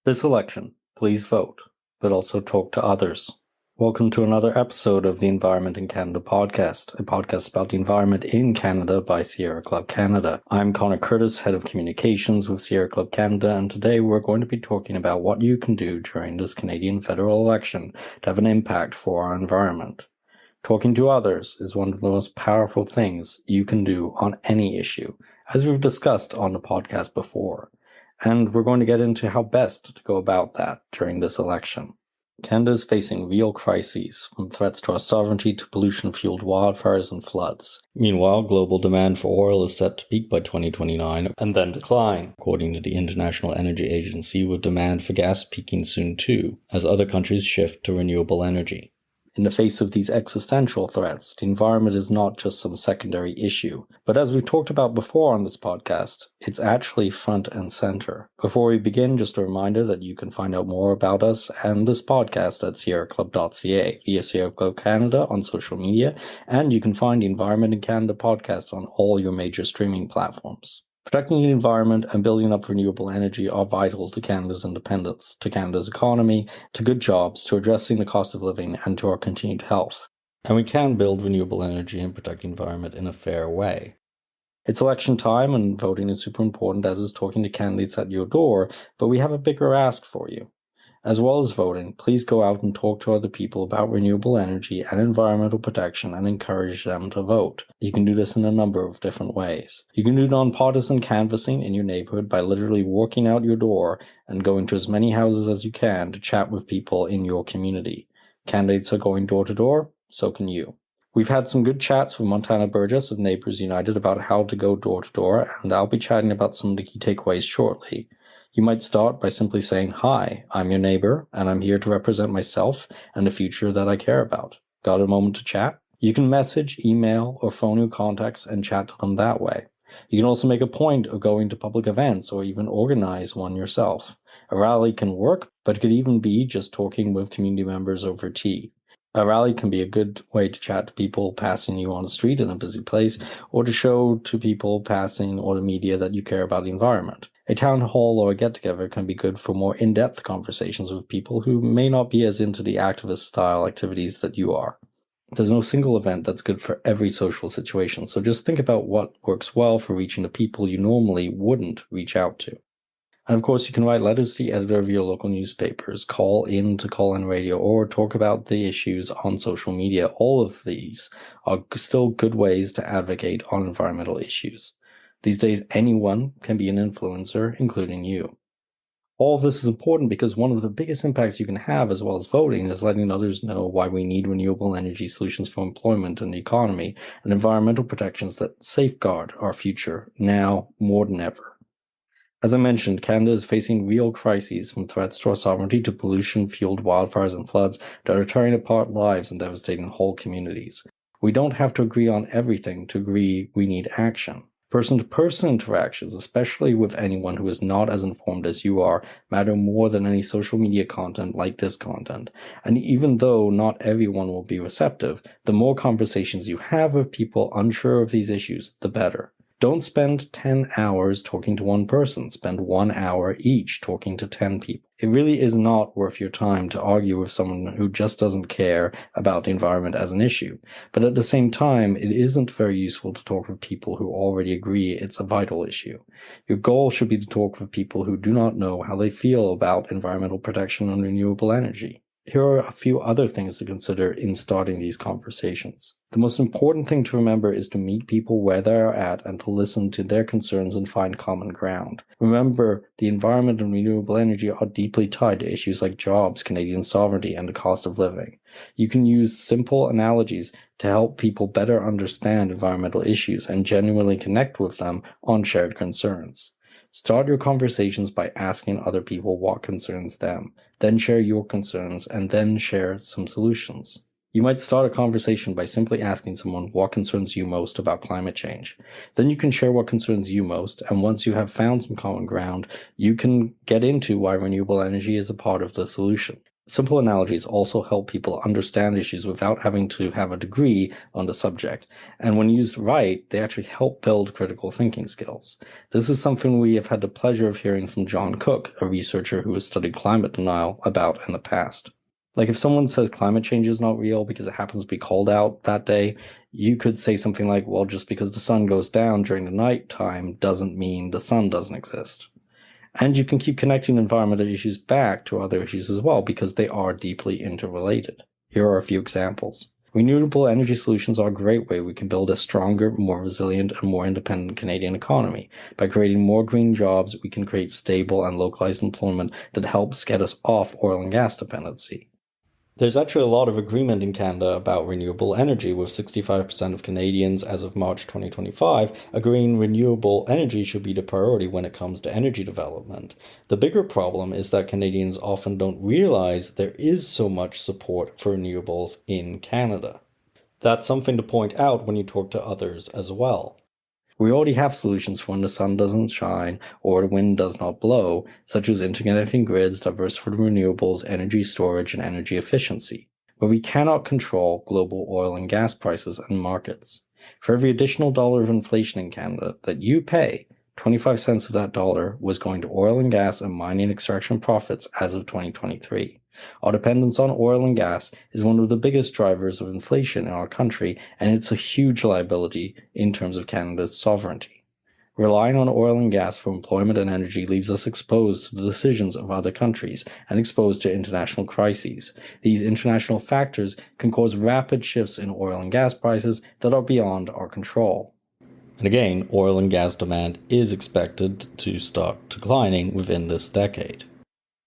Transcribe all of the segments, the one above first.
This election, please vote, but also talk to others. Welcome to another episode of the Environment in Canada podcast, a podcast about the environment in Canada by Sierra Club Canada. I'm Connor Curtis, Head of Communications with Sierra Club Canada, and today we're going to be talking about what you can do during this Canadian federal election to have an impact for our environment. Talking to others is one of the most powerful things you can do on any issue, as we've discussed on the podcast before. And we're going to get into how best to go about that during this election. Canada is facing real crises, from threats to our sovereignty to pollution-fueled wildfires and floods. Meanwhile, global demand for oil is set to peak by 2029 and then decline, according to the International Energy Agency, with demand for gas peaking soon too, as other countries shift to renewable energy. In the face of these existential threats, the environment is not just some secondary issue, but as we've talked about before on this podcast, it's actually front and center. Before we begin, just a reminder that you can find out more about us and this podcast at sierraclub.ca via Sierra Club Canada on social media, and you can find the Environment in Canada podcast on all your major streaming platforms. Protecting the environment and building up renewable energy are vital to Canada's independence, to Canada's economy, to good jobs, to addressing the cost of living, and to our continued health. And we can build renewable energy and protect the environment in a fair way. It's election time and voting is super important, as is talking to candidates at your door, but we have a bigger ask for you. As well as voting, please go out and talk to other people about renewable energy and environmental protection and encourage them to vote. You can do this in a number of different ways. You can do nonpartisan canvassing in your neighborhood by literally walking out your door and going to as many houses as you can to chat with people in your community. Candidates are going door to door, so can you. We've had some good chats with Montana Burgess of Neighbours United about how to go door to door, and I'll be chatting about some of the key takeaways shortly. You might start by simply saying, "Hi, I'm your neighbor, and I'm here to represent myself and the future that I care about. Got a moment to chat?" You can message, email, or phone your contacts and chat to them that way. You can also make a point of going to public events or even organize one yourself. A rally can work, but it could even be just talking with community members over tea. A rally can be a good way to chat to people passing you on the street in a busy place, or to show to people passing or the media that you care about the environment. A town hall or a get-together can be good for more in-depth conversations with people who may not be as into the activist-style activities that you are. There's no single event that's good for every social situation, so just think about what works well for reaching the people you normally wouldn't reach out to. And of course, you can write letters to the editor of your local newspapers, call in to call-in radio, or talk about the issues on social media. All of these are still good ways to advocate on environmental issues. These days, anyone can be an influencer, including you. All of this is important because one of the biggest impacts you can have, as well as voting, is letting others know why we need renewable energy solutions for employment and the economy, and environmental protections that safeguard our future now more than ever. As I mentioned, Canada is facing real crises, from threats to our sovereignty to pollution-fueled wildfires and floods that are tearing apart lives and devastating whole communities. We don't have to agree on everything to agree we need action. Person-to-person interactions, especially with anyone who is not as informed as you are, matter more than any social media content like this content. And even though not everyone will be receptive, the more conversations you have with people unsure of these issues, the better. Don't spend 10 hours talking to one person. Spend 1 hour each talking to 10 people. It really is not worth your time to argue with someone who just doesn't care about the environment as an issue. But at the same time, it isn't very useful to talk with people who already agree it's a vital issue. Your goal should be to talk with people who do not know how they feel about environmental protection and renewable energy. Here are a few other things to consider in starting these conversations. The most important thing to remember is to meet people where they are at and to listen to their concerns and find common ground. Remember, the environment and renewable energy are deeply tied to issues like jobs, Canadian sovereignty, and the cost of living. You can use simple analogies to help people better understand environmental issues and genuinely connect with them on shared concerns. Start your conversations by asking other people what concerns them, then share your concerns, and then share some solutions. You might start a conversation by simply asking someone what concerns you most about climate change. Then you can share what concerns you most, and once you have found some common ground, you can get into why renewable energy is a part of the solution. Simple analogies also help people understand issues without having to have a degree on the subject, and when used right, they actually help build critical thinking skills. This is something we have had the pleasure of hearing from John Cook, a researcher who has studied climate denial, about in the past. Like if someone says climate change is not real because it happens to be cold out that day, you could say something like, well, just because the sun goes down during the night time doesn't mean the sun doesn't exist. And you can keep connecting environmental issues back to other issues as well because they are deeply interrelated. Here are a few examples. Renewable energy solutions are a great way we can build a stronger, more resilient, and more independent Canadian economy. By creating more green jobs, we can create stable and localized employment that helps get us off oil and gas dependency. There's actually a lot of agreement in Canada about renewable energy, with 65% of Canadians as of March 2025 agreeing renewable energy should be the priority when it comes to energy development. The bigger problem is that Canadians often don't realize there is so much support for renewables in Canada. That's something to point out when you talk to others as well. We already have solutions for when the sun doesn't shine or the wind does not blow, such as interconnecting grids, diversified renewables, energy storage, and energy efficiency. But we cannot control global oil and gas prices and markets. For every additional dollar of inflation in Canada that you pay, 25 cents of that dollar was going to oil and gas and mining extraction profits as of 2023. Our dependence on oil and gas is one of the biggest drivers of inflation in our country, and it's a huge liability in terms of Canada's sovereignty. Relying on oil and gas for employment and energy leaves us exposed to the decisions of other countries and exposed to international crises. These international factors can cause rapid shifts in oil and gas prices that are beyond our control. And again, oil and gas demand is expected to start declining within this decade.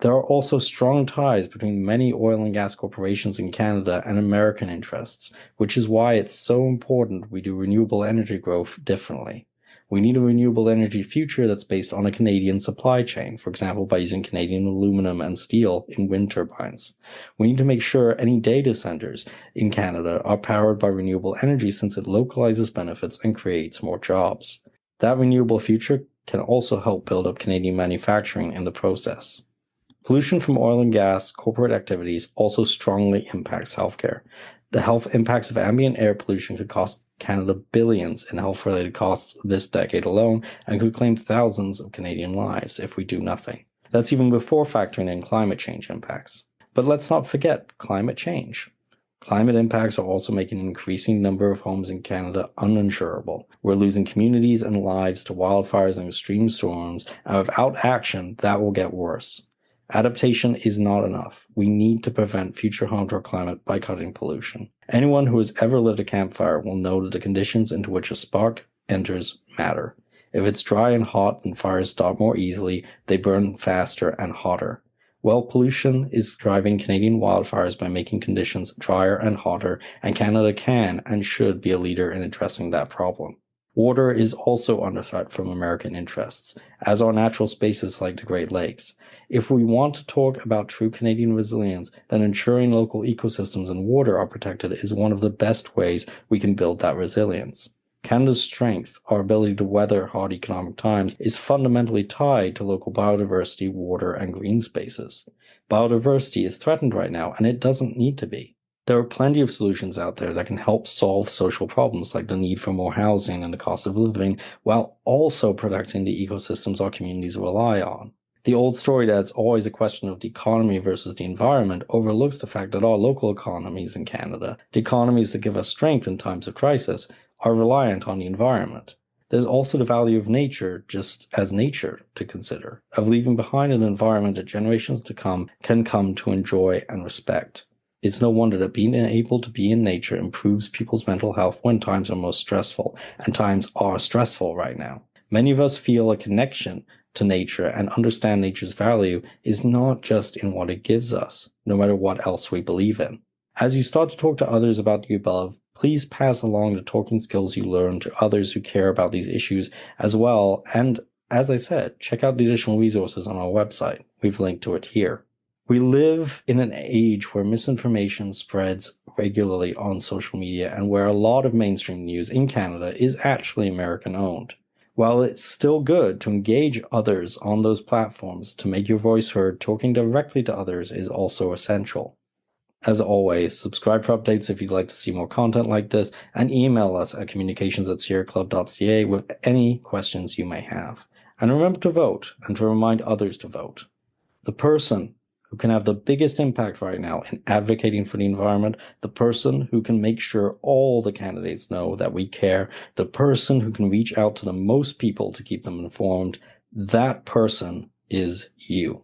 There are also strong ties between many oil and gas corporations in Canada and American interests, which is why it's so important we do renewable energy growth differently. We need a renewable energy future that's based on a Canadian supply chain, for example, by using Canadian aluminum and steel in wind turbines. We need to make sure any data centers in Canada are powered by renewable energy since it localizes benefits and creates more jobs. That renewable future can also help build up Canadian manufacturing in the process. Pollution from oil and gas corporate activities also strongly impacts healthcare. The health impacts of ambient air pollution could cost Canada billions in health-related costs this decade alone and could claim thousands of Canadian lives if we do nothing. That's even before factoring in climate change impacts. But let's not forget climate change. Climate impacts are also making an increasing number of homes in Canada uninsurable. We're losing communities and lives to wildfires and extreme storms, and without action, that will get worse. Adaptation is not enough. We need to prevent future harm to our climate by cutting pollution. Anyone who has ever lit a campfire will know that the conditions into which a spark enters matter. If it's dry and hot, then fires start more easily, they burn faster and hotter. Well, pollution is driving Canadian wildfires by making conditions drier and hotter, and Canada can and should be a leader in addressing that problem. Water is also under threat from American interests, as are natural spaces like the Great Lakes. If we want to talk about true Canadian resilience, then ensuring local ecosystems and water are protected is one of the best ways we can build that resilience. Canada's strength, our ability to weather hard economic times, is fundamentally tied to local biodiversity, water, and green spaces. Biodiversity is threatened right now, and it doesn't need to be. There are plenty of solutions out there that can help solve social problems like the need for more housing and the cost of living, while also protecting the ecosystems our communities rely on. The old story that it's always a question of the economy versus the environment overlooks the fact that our local economies in Canada, the economies that give us strength in times of crisis, are reliant on the environment. There's also the value of nature, just as nature, to consider, of leaving behind an environment that generations to come can come to enjoy and respect. It's no wonder that being able to be in nature improves people's mental health when times are most stressful, and times are stressful right now. Many of us feel a connection to nature and understand nature's value is not just in what it gives us, no matter what else we believe in. As you start to talk to others about the above, please pass along the talking skills you learn to others who care about these issues as well, and as I said, check out the additional resources on our website. We've linked to it here. We live in an age where misinformation spreads regularly on social media and where a lot of mainstream news in Canada is actually American-owned. While it's still good to engage others on those platforms, to make your voice heard, talking directly to others is also essential. As always, subscribe for updates if you'd like to see more content like this, and email us at communications@sierraclub.ca with any questions you may have. And remember to vote, and to remind others to vote. The person who can have the biggest impact right now in advocating for the environment, the person who can make sure all the candidates know that we care, the person who can reach out to the most people to keep them informed, that person is you.